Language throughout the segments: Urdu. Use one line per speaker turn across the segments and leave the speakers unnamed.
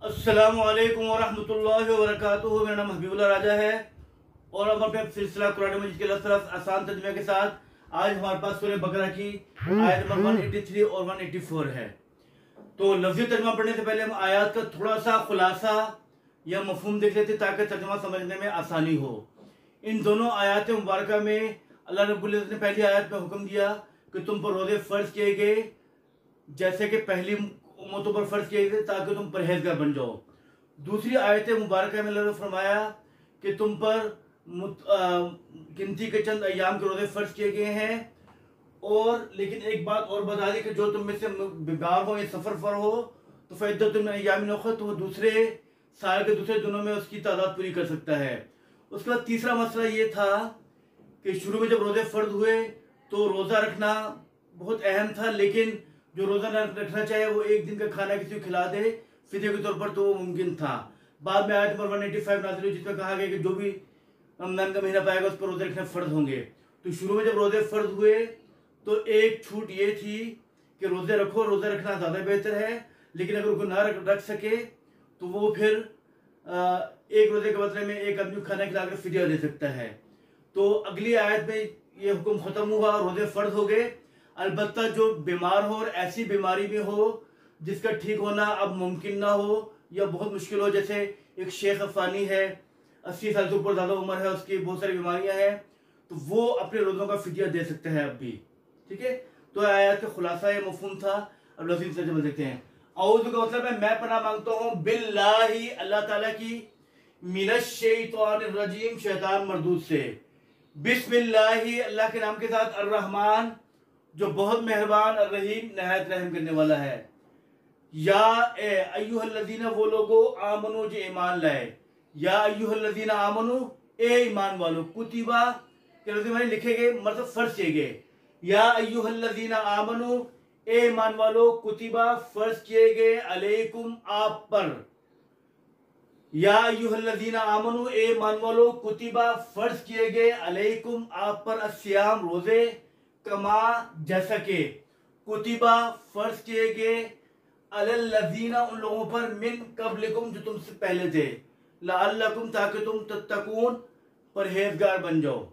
السلام علیکم ورحمۃ اللہ وبرکاتہ۔ میرا نام حبیب ہے اور ہم اپنے سلسلہ قرآن مجید کے لفظ آسان ترجمے کے ساتھ آج ہمارے پاس سورہ بقرہ کی آیت نمبر 183 اور 184 ہے۔ تو لفظی ترجمہ پڑھنے سے پہلے ہم آیات کا تھوڑا سا خلاصہ یا مفہوم دیکھ لیتے تاکہ ترجمہ سمجھنے میں آسانی ہو۔ ان دونوں آیات مبارکہ میں اللہ رب العزت نے پہلی آیت میں حکم دیا کہ تم پر روزے فرض کیے گئے جیسے کہ پہلی امتوں پر فرض کیے گئے تاکہ تم پرہیزگار بن جاؤ۔ دوسری آیت مبارکہ میں اللہ نے فرمایا کہ تم پر گنتی کے چند ایام کے روزے فرض کیے گئے ہیں، اور لیکن ایک بات اور بتا دی کہ جو تم میں سے بیمار ہو یا سفر پر ہو تو فعدۃ من ایام اخر، تو وہ دوسرے سال کے دوسرے دنوں میں اس کی تعداد پوری کر سکتا ہے۔ اس کے بعد تیسرا مسئلہ یہ تھا کہ شروع میں جب روزے فرض ہوئے تو روزہ رکھنا بہت اہم تھا، لیکن جو روزہ نہ رکھنا چاہے وہ ایک دن کا کھانا کسی کو کھلا دے فدیے کے طور پر تو وہ ممکن تھا۔ بعد میں آیت نمبر 185 نازل ہوئی جس میں کہا گیا کہ جو بھی رمضان کا مہینہ پائے گا اس پر روزے رکھنے فرض ہوں گے۔ تو شروع میں جب روزے فرض ہوئے تو ایک چھوٹ یہ تھی کہ روزے رکھو، روزہ رکھنا زیادہ بہتر ہے، لیکن اگر کوئی نہ رکھ سکے تو وہ پھر ایک روزے کے بدلے میں ایک آدمی کھانا کھلا کر فدیہ دے سکتا ہے۔ تو اگلی آیت میں یہ حکم ختم ہوا، روزے فرض ہو گئے۔ البتہ جو بیمار ہو اور ایسی بیماری میں ہو جس کا ٹھیک ہونا اب ممکن نہ ہو یا بہت مشکل ہو، جیسے ایک شیخ افانی ہے، 80 سال سے اوپر زیادہ عمر ہے، اس کی بہت ساری بیماریاں ہیں، تو وہ اپنے روزوں کا فدیہ دے سکتے ہیں اب بھی۔ ٹھیک ہے، تو آیات کا خلاصہ یہ مفہوم تھا۔ اب لفظی ترجمہ دیکھتے ہیں۔ اعوذ کا مطلب ہے میں پناہ مانگتا ہوں باللہ اللہ تعالیٰ کی، من الشیطان الرجیم شیطان مردود سے، بسم اللہ اللہ کے نام کے ساتھ، الرحمن جو بہت مہربان، الرحیم نہایت رحم کرنے والا ہے۔ یا ایھا الذین وہ لوگو آمنو جو ایمان لائے، یا ایھا الذین آمنو اے ایمان والو، کتبہ کہ لفظ میں لکھے گئے مطلب فرض کیے گئے، یا ایھا الذین آمنو اے ایمان والو، کتبہ فرض کیے گئے، علیکم آپ پر، یا ایھا الذین آمنو اے ایمان والو، کتبہ فرض کیے گئے، علیکم آپ پر، الصیام روزے، کما جیسا کہ، کتبہ فرض کیے گئے، علی الذین ان لوگوں پر، من قبلکم جو تم سے پہلے تھے، لعلکم تاکہ تم تتقون پرہیزگار بن جاؤ۔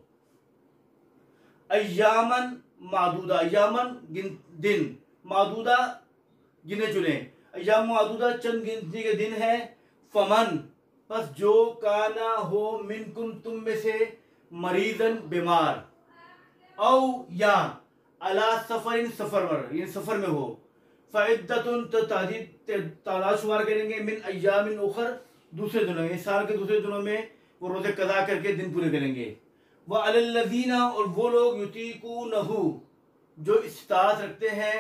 ایامن معدودہ، ایامن دن، معدودہ گنے چنے، ایام معدودہ چند گنتی کے دن ہیں، فمن پس جو کانا ہو، منکم تم میں سے، مریضن بیمار، او یا علی سفر سفر پر یعنی سفر میں ہو، فعدتن تو تعداد شمار کریں گے، من ایام اخر دوسرے دنوں میں، سال کے دوسرے دنوں میں وہ روزے قضا کر کے دن پورے کریں گے۔ وعلی الذین اور وہ لوگ، یطیقونہ جو استطاعت رکھتے ہیں،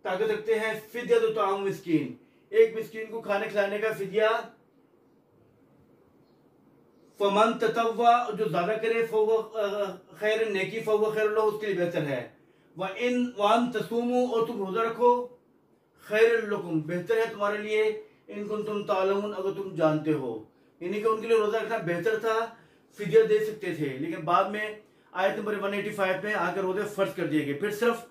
طاقت رکھتے ہیں، فدیۃ طعام مسکین ایک مسکین کو کھانے کھلانے کا فدیہ، فمن تطوع جو زیادہ کرے، فهو خیر نیکی، فهو خیر اللہ اس کے لیے بہتر ہے، وان تصوموا اور تم روزہ رکھو، خیر لکم بہتر ہے تمہارے لیے، ان کنتم تعلمون اگر تم جانتے ہو، یعنی کہ ان کے لیے روزہ رکھنا بہتر تھا، فدیہ دے سکتے تھے، لیکن بعد میں آیت نمبر 185 میں آ کر روزے فرض کر دیے گئے۔ پھر صرف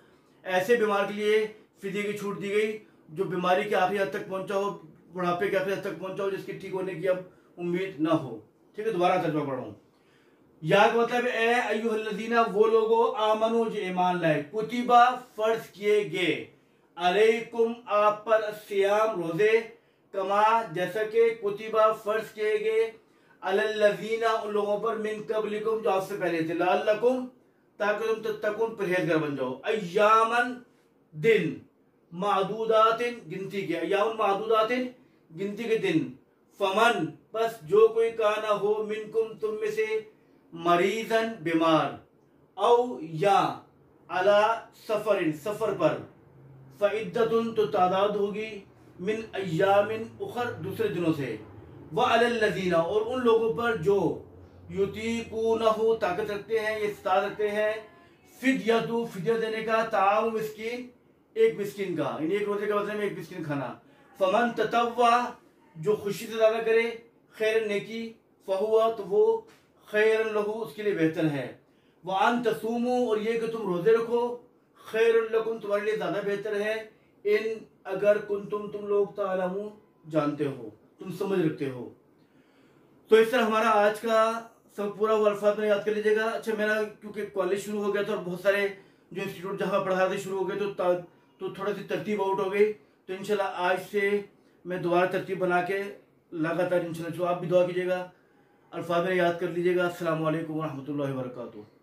ایسے بیمار کے لیے فدیے کی چھوٹ دی گئی جو بیماری کے آخری حد تک پہنچا ہو، بڑھاپے کے آخری حد تک پہنچا ہو، جس کے ٹھیک ہونے کی اب امید نہ ہو۔ ٹھیک ہے، دوبارہ ترجمہ پڑھ رہا ہوں۔ یا کا مطلب اے ایھا الذین وہ لوگو، آمنو جو ایمان لائے، کتبہ فرض کیے گئے، علیکم آپ پر، الصیام روزے، کما جیسا کہ، کتبہ فرض کیے گئے، علی الذین ان لوگوں پر، من قبلکم جو آپ سے پہلے تھے، لعلکم تاکہ تم تتقون پرہیزگار بن جاؤ۔ ایامن دن، معدودات گنتی کے، ایام معدودات گنتی کے دن، فمن پس جو کوئی کانا ہو، منکم تم میں سے، مریضن بیمار، او یا علی سفر سفر پر، فعدتن تو تعداد ہوگی، من ایام اخر دوسرے دنوں سے، وعلی الذین اور ان لوگوں پر جو، یطیقونہ طاقت رکھتے ہیں یا استطاعت رکھتے ہیں، فدیۃ فدیہ دینے کا، طعام مسکین ایک مسکین کا، یعنی ایک روزے کے بدلے میں ایک مسکین کھانا، فمن تطوع جو خوشی سے زیادہ کرے، خیر نیکی، فہو تو وہ خیر لہو اس کے لیے بہتر ہے، وان تصوموا اور یہ کہ تم روزے رکھو، خیر لکم تمہارے لیے زیادہ بہتر ہے، ان اگر کنتم تم لوگ تعلمون جانتے ہو۔ تم سمجھ رکھتے ہو۔ تو اس طرح ہمارا آج کا سب پورا وہ الفاظ میں یاد کر لیجیے گا۔ اچھا میرا کیونکہ کالج شروع ہو گیا تھا اور بہت سارے جو انسٹیٹیوٹ جہاں پڑھا رہے تھے شروع ہو گئے تو تھوڑا سی ترتیب آؤٹ ہو گئی، تو انشاءاللہ آج سے میں دوبارہ ترتیب بنا کے لگاتار انشاءاللہ جو آپ بھی دعا کیجیے گا، الفاظ میں یاد کر لیجیے گا۔ السلام علیکم ورحمۃ اللہ وبرکاتہ۔